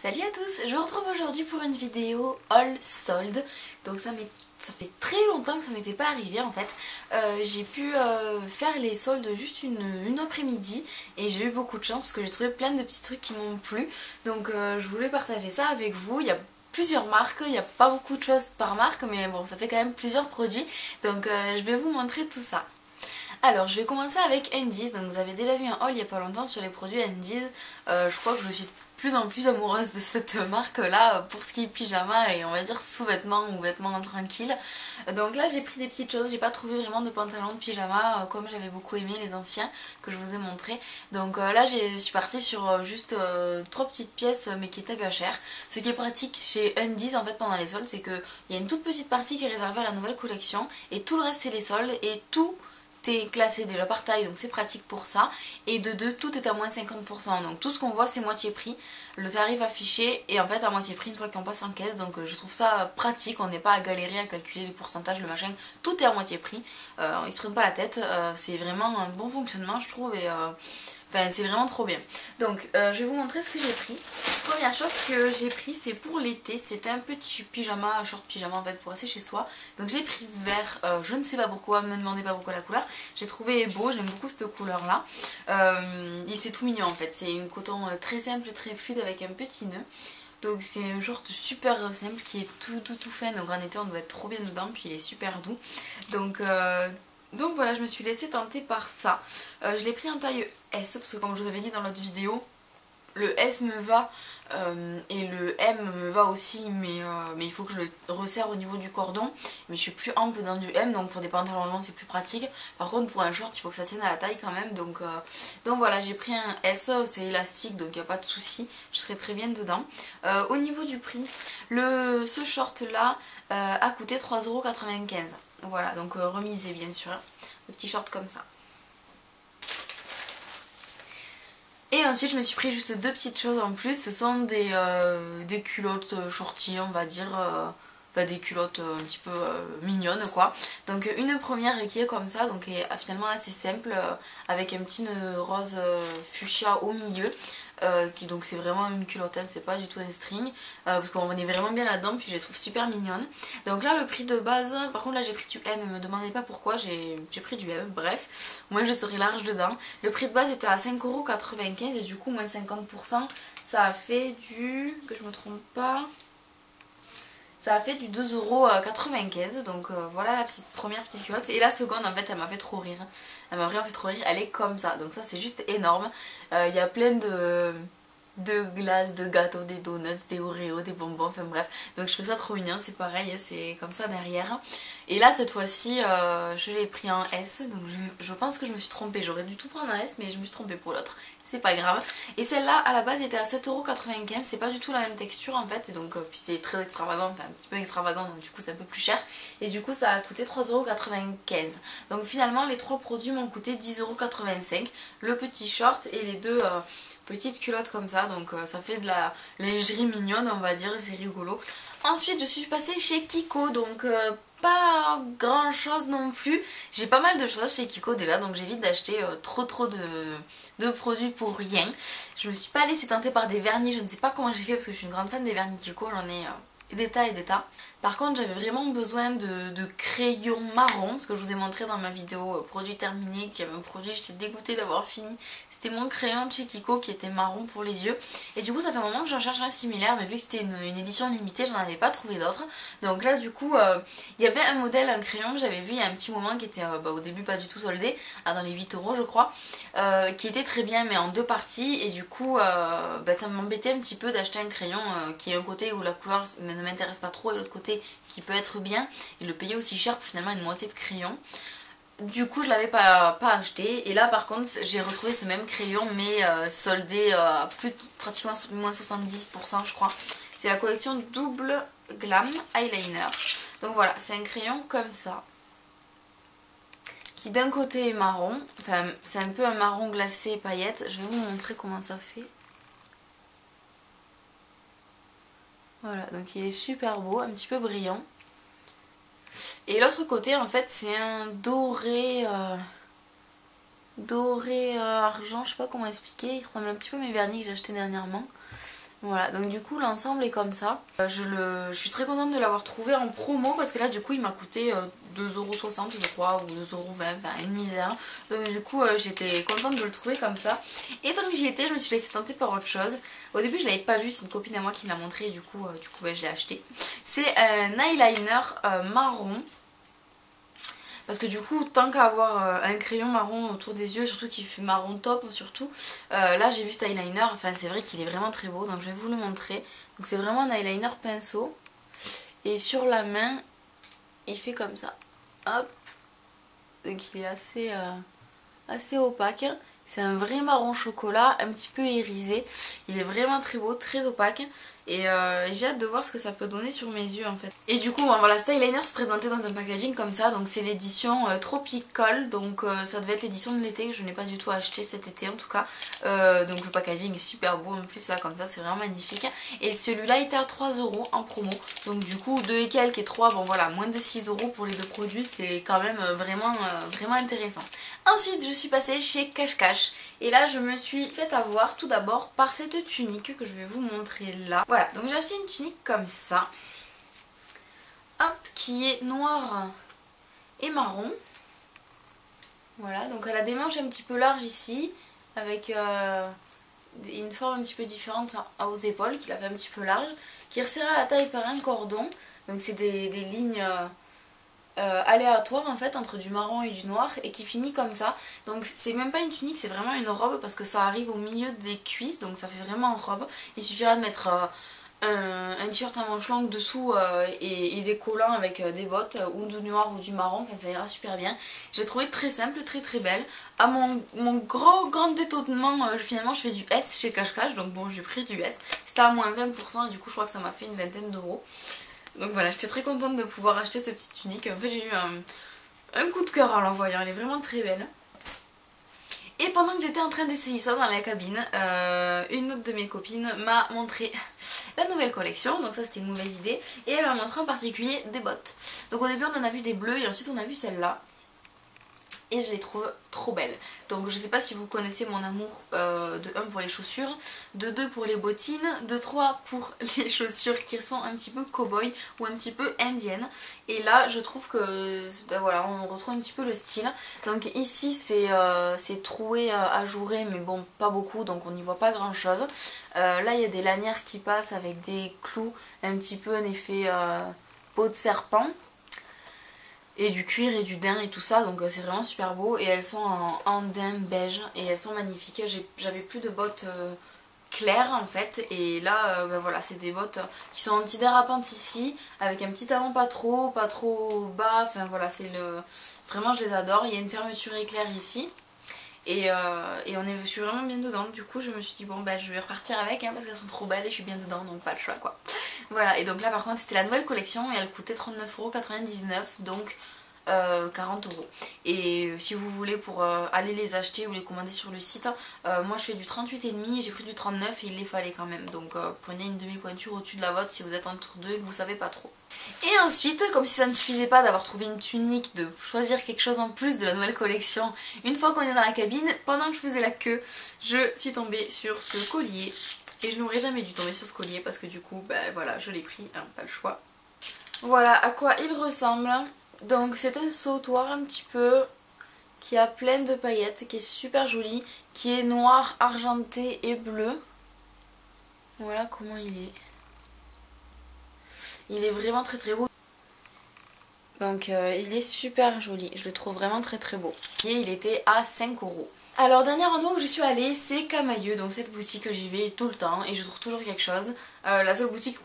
Salut à tous, je vous retrouve aujourd'hui pour une vidéo haul solde. Donc ça fait très longtemps que ça m'était pas arrivé en fait. J'ai pu faire les soldes juste une après-midi et j'ai eu beaucoup de chance parce que j'ai trouvé plein de petits trucs qui m'ont plu. Donc je voulais partager ça avec vous. Il y a plusieurs marques, il n'y a pas beaucoup de choses par marque mais bon ça fait quand même plusieurs produits. Donc je vais vous montrer tout ça. Alors je vais commencer avec Endies, donc vous avez déjà vu un haul il n'y a pas longtemps sur les produits Endies. Je crois que je suis de plus en plus amoureuse de cette marque là pour ce qui est pyjama et on va dire sous-vêtements ou vêtements tranquilles. Donc là j'ai pris des petites choses, j'ai pas trouvé vraiment de pantalons de pyjama comme j'avais beaucoup aimé les anciens que je vous ai montré. Donc là je suis partie sur juste 3 petites pièces mais qui étaient pas chères. Ce qui est pratique chez Endies en fait pendant les soldes, c'est qu'il y a une toute petite partie qui est réservée à la nouvelle collection et tout le reste c'est les soldes et tout est classé déjà par taille, donc c'est pratique pour ça. Et de deux, tout est à moins 50%, donc tout ce qu'on voit c'est moitié prix, le tarif affiché est en fait à moitié prix une fois qu'on passe en caisse. Donc je trouve ça pratique, on n'est pas à galérer à calculer les pourcentages, le machin, tout est à moitié prix. Ils se prennent pas la tête, c'est vraiment un bon fonctionnement je trouve et enfin c'est vraiment trop bien. Donc je vais vous montrer ce que j'ai pris. Première chose que j'ai pris, c'est pour l'été, c'était un petit pyjama, un short pyjama en fait pour rester chez soi. Donc j'ai pris vert, je ne sais pas pourquoi, me demandez pas pourquoi la couleur. J'ai trouvé beau, j'aime beaucoup cette couleur là. Et c'est tout mignon en fait, c'est une coton très simple, très fluide avec un petit nœud. Donc c'est un short super simple qui est tout fin, donc en été on doit être trop bien dedans, puis il est super doux. Donc voilà, je me suis laissée tenter par ça. Je l'ai pris en taille S parce que comme je vous avais dit dans l'autre vidéo, le S me va et le M me va aussi, mais il faut que je le resserre au niveau du cordon. Mais je suis plus ample dans du M, donc pour des pantalons longs c'est plus pratique. Par contre pour un short il faut que ça tienne à la taille quand même. Donc voilà, j'ai pris un S, c'est élastique donc il n'y a pas de souci, je serai très bien dedans. Au niveau du prix, ce short là a coûté 3,95 €. Voilà, donc remisé bien sûr, le petit short comme ça. Et ensuite je me suis pris juste deux petites choses en plus, ce sont des culottes shorty on va dire, enfin des culottes un petit peu mignonnes quoi. Donc une première qui est comme ça, donc est finalement assez simple, avec un petit nœud rose fuchsia au milieu. Donc c'est vraiment une culotte, c'est pas du tout un string, parce qu'on est vraiment bien là-dedans, puis je les trouve super mignonnes. Donc là le prix de base, par contre là j'ai pris du M, me demandez pas pourquoi, j'ai pris du M, bref, moi je serai large dedans. Le prix de base était à 5,95 € et du coup moins 50%, ça a fait que je me trompe pas, ça a fait du 2,95 €. Donc voilà la première petite culotte. Et la seconde en fait elle m'a fait trop rire. Elle m'a vraiment fait trop rire. Elle est comme ça. Donc ça c'est juste énorme. Il y a plein de glaces, de gâteaux, des donuts, des Oreos, des bonbons, enfin bref. Donc je trouve ça trop mignon, c'est pareil, c'est comme ça derrière. Et là cette fois-ci je l'ai pris en S, donc je pense que je me suis trompée, j'aurais dû tout prendre en S mais je me suis trompée pour l'autre, c'est pas grave. Et celle-là à la base était à 7,95 €, c'est pas du tout la même texture en fait, et donc puis c'est très extravagant, enfin un petit peu extravagant, donc du coup c'est un peu plus cher. Et du coup ça a coûté 3,95 €. Donc finalement les trois produits m'ont coûté 10,85 €, le petit short et les deux petite culotte comme ça, donc ça fait de la lingerie mignonne on va dire, c'est rigolo. Ensuite je suis passée chez Kiko, donc pas grand chose non plus. J'ai pas mal de choses chez Kiko déjà, donc j'évite d'acheter trop de produits pour rien. Je me suis pas laissée tenter par des vernis, je ne sais pas comment j'ai fait parce que je suis une grande fan des vernis Kiko, j'en ai des tas et des tas. Par contre j'avais vraiment besoin de crayons marron, parce que je vous ai montré dans ma vidéo produit terminé qu'il y avait un produit, j'étais dégoûtée d'avoir fini. C'était mon crayon de chez Kiko qui était marron pour les yeux. Et du coup ça fait un moment que j'en cherche un similaire, mais vu que c'était une édition limitée j'en avais pas trouvé d'autres. Donc là du coup il y avait un modèle, un crayon que j'avais vu il y a un petit moment qui était au début pas du tout soldé, dans les 8 € je crois, qui était très bien mais en deux parties. Et du coup ça m'embêtait un petit peu d'acheter un crayon qui a un côté où la couleur ne m'intéresse pas trop et l'autre côté qui peut être bien, et le payer aussi cher pour finalement une moitié de crayon. Du coup je l'avais pas acheté, et là par contre j'ai retrouvé ce même crayon mais soldé à pratiquement moins 70% je crois. C'est la collection Double Glam Eyeliner. Donc voilà, c'est un crayon comme ça, qui d'un côté est marron, enfin c'est un peu un marron glacé paillette. Je vais vous montrer comment ça fait. Voilà, donc il est super beau, un petit peu brillant. Et l'autre côté en fait c'est un doré argent, je sais pas comment expliquer, il ressemble un petit peu à mes vernis que j'ai acheté dernièrement. Voilà, donc du coup l'ensemble est comme ça. Je suis très contente de l'avoir trouvé en promo parce que là du coup il m'a coûté 2,60€ je crois, ou 2,20€, enfin une misère. Donc du coup j'étais contente de le trouver comme ça. Et tant que j'y étais, je me suis laissée tenter par autre chose. Au début je l'avais pas vu, c'est une copine à moi qui me l'a montré et du coup ben, je l'ai acheté. C'est un eyeliner marron. Parce que du coup, tant qu'à avoir un crayon marron autour des yeux, surtout qui fait marron top surtout, là j'ai vu cet eyeliner, enfin c'est vrai qu'il est vraiment très beau, donc je vais vous le montrer. Donc c'est vraiment un eyeliner pinceau. Et sur la main, il fait comme ça. Hop. Donc il est assez opaque. C'est un vrai marron chocolat, un petit peu irisé. Il est vraiment très beau, très opaque. Et j'ai hâte de voir ce que ça peut donner sur mes yeux en fait. Et du coup, bon, voilà, cet eyeliner se présentait dans un packaging comme ça. Donc c'est l'édition Tropical. Donc ça devait être l'édition de l'été que je n'ai pas du tout acheté cet été en tout cas. Donc le packaging est super beau en plus là comme ça, c'est vraiment magnifique. Et celui-là était à 3€ en promo. Donc du coup 2 et quelques et 3, bon voilà, moins de 6€ pour les deux produits. C'est quand même vraiment intéressant. Ensuite je suis passée chez Cache Cache. Et là je me suis fait avoir tout d'abord par cette tunique que je vais vous montrer là. Voilà, donc j'ai acheté une tunique comme ça. Hop, qui est noire et marron. Voilà, donc elle a des manches un petit peu larges ici, avec une forme un petit peu différente aux épaules, qui la fait un petit peu large, qui est resserrée à la taille par un cordon. Donc c'est des lignes aléatoires en fait entre du marron et du noir et qui finit comme ça. Donc c'est même pas une tunique, c'est vraiment une robe parce que ça arrive au milieu des cuisses, donc ça fait vraiment robe. Il suffira de mettre un t-shirt à manches longues dessous et des collants avec des bottes ou du noir ou du marron, enfin ça ira super bien. J'ai trouvé très simple, très belle. À mon grand étonnement, finalement je fais du S chez Cache Cache, donc bon j'ai pris du S. C'était à moins 20% et du coup je crois que ça m'a fait une vingtaine d'euros. Donc voilà, j'étais très contente de pouvoir acheter cette petite tunique. En fait j'ai eu un coup de cœur en l'envoyant, elle est vraiment très belle. Et pendant que j'étais en train d'essayer ça dans la cabine, une autre de mes copines m'a montré la nouvelle collection, donc ça c'était une mauvaise idée, et elle m'a montré en particulier des bottes. Donc au début on en a vu des bleues et ensuite on a vu celle-là. Et je les trouve trop belles. Donc je sais pas si vous connaissez mon amour de 1 pour les chaussures, de 2 pour les bottines, de 3 pour les chaussures qui sont un petit peu cow-boy ou un petit peu indiennes. Et là je trouve que ben voilà, on retrouve un petit peu le style. Donc ici c'est troué, ajouré, mais bon pas beaucoup, donc on n'y voit pas grand chose. Là il y a des lanières qui passent avec des clous, un petit peu un effet peau de serpent. Et du cuir et du daim et tout ça, donc c'est vraiment super beau. Et elles sont en daim beige et elles sont magnifiques. J'avais plus de bottes claires en fait, et là ben voilà, c'est des bottes qui sont antidérapantes ici, avec un petit avant pas trop bas, enfin voilà, vraiment je les adore. Il y a une fermeture éclair ici. Et je suis vraiment bien dedans. Du coup je me suis dit bon bah je vais repartir avec parce qu'elles sont trop belles et je suis bien dedans, donc pas le choix quoi. Voilà, et donc là par contre c'était la nouvelle collection et elle coûtait 39,99€, donc 40€. Et si vous voulez pour aller les acheter ou les commander sur le site, moi je fais du 38,5 et j'ai pris du 39 et il les fallait quand même. Donc prenez une demi-pointure au-dessus de la vôtre si vous êtes entre deux et que vous savez pas trop. Et ensuite, comme si ça ne suffisait pas d'avoir trouvé une tunique, de choisir quelque chose en plus de la nouvelle collection, une fois qu'on est dans la cabine, pendant que je faisais la queue, je suis tombée sur ce collier. Et je n'aurais jamais dû tomber sur ce collier parce que du coup, ben voilà, je l'ai pris, hein, pas le choix. Voilà à quoi il ressemble. Donc c'est un sautoir un petit peu qui a plein de paillettes, qui est super joli, qui est noir, argenté et bleu. Voilà comment il est. Il est vraiment très beau. Donc il est super joli, je le trouve vraiment très beau. Et il était à 5€. Alors dernier endroit où je suis allée c'est Camaïeu, donc cette boutique que j'y vais tout le temps et je trouve toujours quelque chose. La seule boutique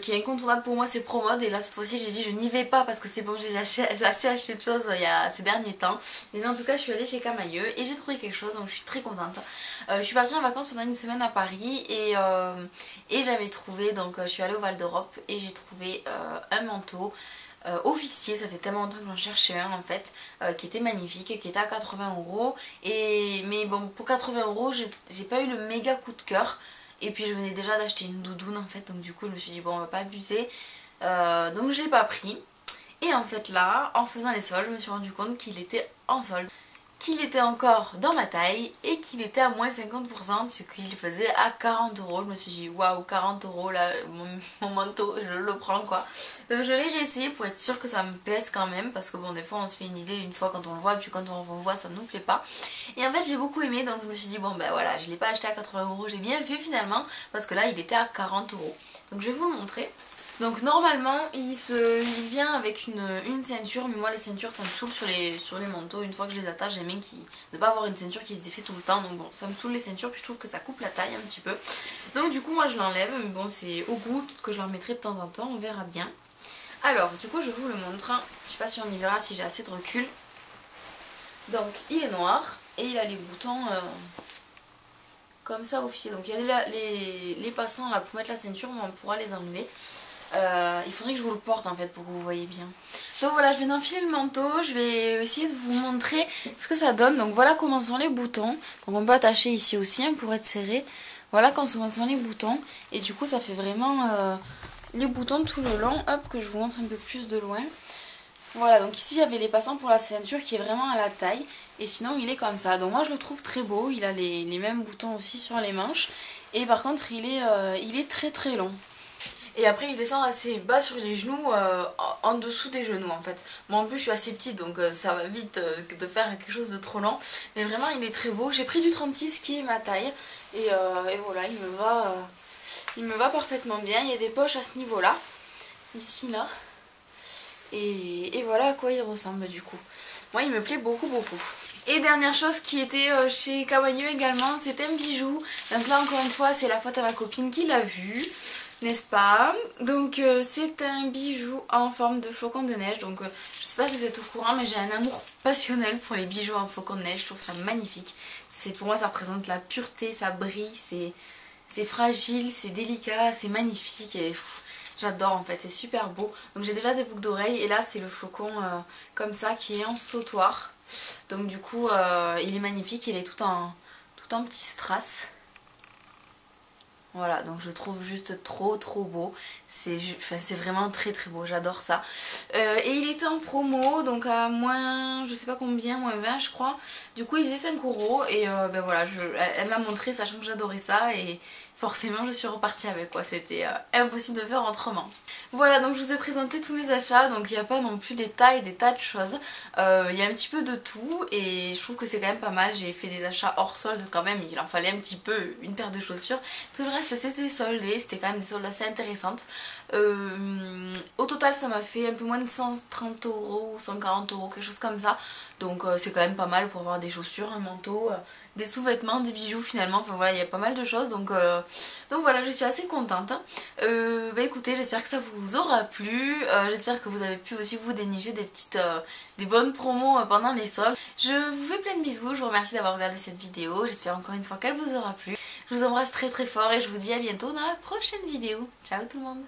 qui est incontournable pour moi c'est Promode, et là cette fois-ci j'ai dit je n'y vais pas parce que c'est bon, j'ai assez acheté de choses il y a ces derniers temps. Mais en tout cas je suis allée chez Camaïeu et j'ai trouvé quelque chose, donc je suis très contente. Je suis partie en vacances pendant une semaine à Paris et j'avais trouvé, donc je suis allée au Val d'Europe et j'ai trouvé un manteau. Officier, ça fait tellement longtemps que j'en cherchais un en fait, qui était magnifique, qui était à 80€. Mais bon, pour 80€, j'ai pas eu le méga coup de cœur. Et puis je venais déjà d'acheter une doudoune en fait, donc du coup je me suis dit bon, on va pas abuser. Donc je l'ai pas pris. Et en fait là, en faisant les soldes, je me suis rendu compte qu'il était en solde. qu'il était encore dans ma taille et qu'il était à moins 50%, ce qu'il faisait à 40 euros. Je me suis dit waouh, 40 euros là, mon manteau, je le prends quoi. Donc je l'ai réessayé pour être sûre que ça me plaise quand même, parce que bon, des fois on se fait une idée une fois quand on le voit, et puis quand on le revoit ça ne nous plaît pas. Et en fait j'ai beaucoup aimé, donc je me suis dit bon ben voilà, je l'ai pas acheté à 80 euros, j'ai bien fait finalement, parce que là il était à 40 euros. Donc je vais vous le montrer. Donc normalement il vient avec une ceinture, mais moi les ceintures ça me saoule sur les manteaux. Une fois que je les attache, j'aime bien de pas avoir une ceinture qui se défait tout le temps. Donc bon, ça me saoule les ceintures, puis je trouve que ça coupe la taille un petit peu. Donc du coup moi je l'enlève, mais bon c'est au goût, peut-être que je le remettrai de temps en temps, on verra bien. Alors du coup je vous le montre, je sais pas si on y verra, si j'ai assez de recul. Donc il est noir et il a les boutons comme ça au pied. Donc il y a les passants là pour mettre la ceinture, mais on pourra les enlever. Il faudrait que je vous le porte en fait pour que vous voyez bien. Donc voilà, je vais enfiler le manteau, je vais essayer de vous montrer ce que ça donne. Donc voilà comment sont les boutons. Donc on peut attacher ici aussi hein, pour être serré. Voilà comment sont les boutons. Et du coup ça fait vraiment les boutons tout le long. Hop, que je vous montre un peu plus de loin. Voilà, donc ici il y avait les passants pour la ceinture qui est vraiment à la taille. Et sinon il est comme ça. Donc moi je le trouve très beau. Il a les mêmes boutons aussi sur les manches. Et par contre il est très très long. Et après il descend assez bas sur les genoux, en dessous des genoux en fait. Moi en plus je suis assez petite, donc ça va vite de faire quelque chose de trop lent. Mais vraiment il est très beau. J'ai pris du 36 qui est ma taille. Et voilà, il me va parfaitement bien. Il y a des poches à ce niveau là. Ici là. Et voilà à quoi il ressemble du coup. Moi il me plaît beaucoup beaucoup. Et dernière chose qui était chez Kawaiiu également, c'est un bijou. Donc là encore une fois c'est la faute à ma copine qui l'a vu, n'est-ce pas? Donc c'est un bijou en forme de flocon de neige. Donc je sais pas si vous êtes au courant, mais j'ai un amour passionnel pour les bijoux en flocon de neige. Je trouve ça magnifique. Pour moi ça représente la pureté, ça brille, c'est fragile, c'est délicat, c'est magnifique et j'adore en fait, c'est super beau. Donc j'ai déjà des boucles d'oreilles et là c'est le flocon comme ça qui est en sautoir. Donc du coup il est magnifique, il est tout en petits strass. Voilà, donc je trouve juste trop beau. C'est vraiment très beau, j'adore ça. Et il était en promo, donc à moins, je sais pas combien, moins 20 je crois. Du coup il faisait 5 euros et ben voilà, elle me l'a montré sachant que j'adorais ça et forcément je suis repartie avec quoi. C'était impossible de faire autrement. Voilà, donc je vous ai présenté tous mes achats, donc il n'y a pas non plus des tas et des tas de choses. Il y a un petit peu de tout et je trouve que c'est quand même pas mal. J'ai fait des achats hors solde quand même, il en fallait un petit peu, une paire de chaussures. Tout le reste c'était soldé, c'était quand même des soldes assez intéressantes. Au total ça m'a fait un peu moins de 130 euros ou 140 euros, quelque chose comme ça. Donc c'est quand même pas mal pour avoir des chaussures, un manteau, des sous-vêtements, des bijoux finalement. Enfin voilà, il y a pas mal de choses, donc voilà, je suis assez contente. Bah écoutez, j'espère que ça vous aura plu. J'espère que vous avez pu aussi vous dénicher des bonnes promos pendant les soldes. Je vous fais plein de bisous, je vous remercie d'avoir regardé cette vidéo. J'espère encore une fois qu'elle vous aura plu. Je vous embrasse très fort et je vous dis à bientôt dans la prochaine vidéo. Ciao tout le monde.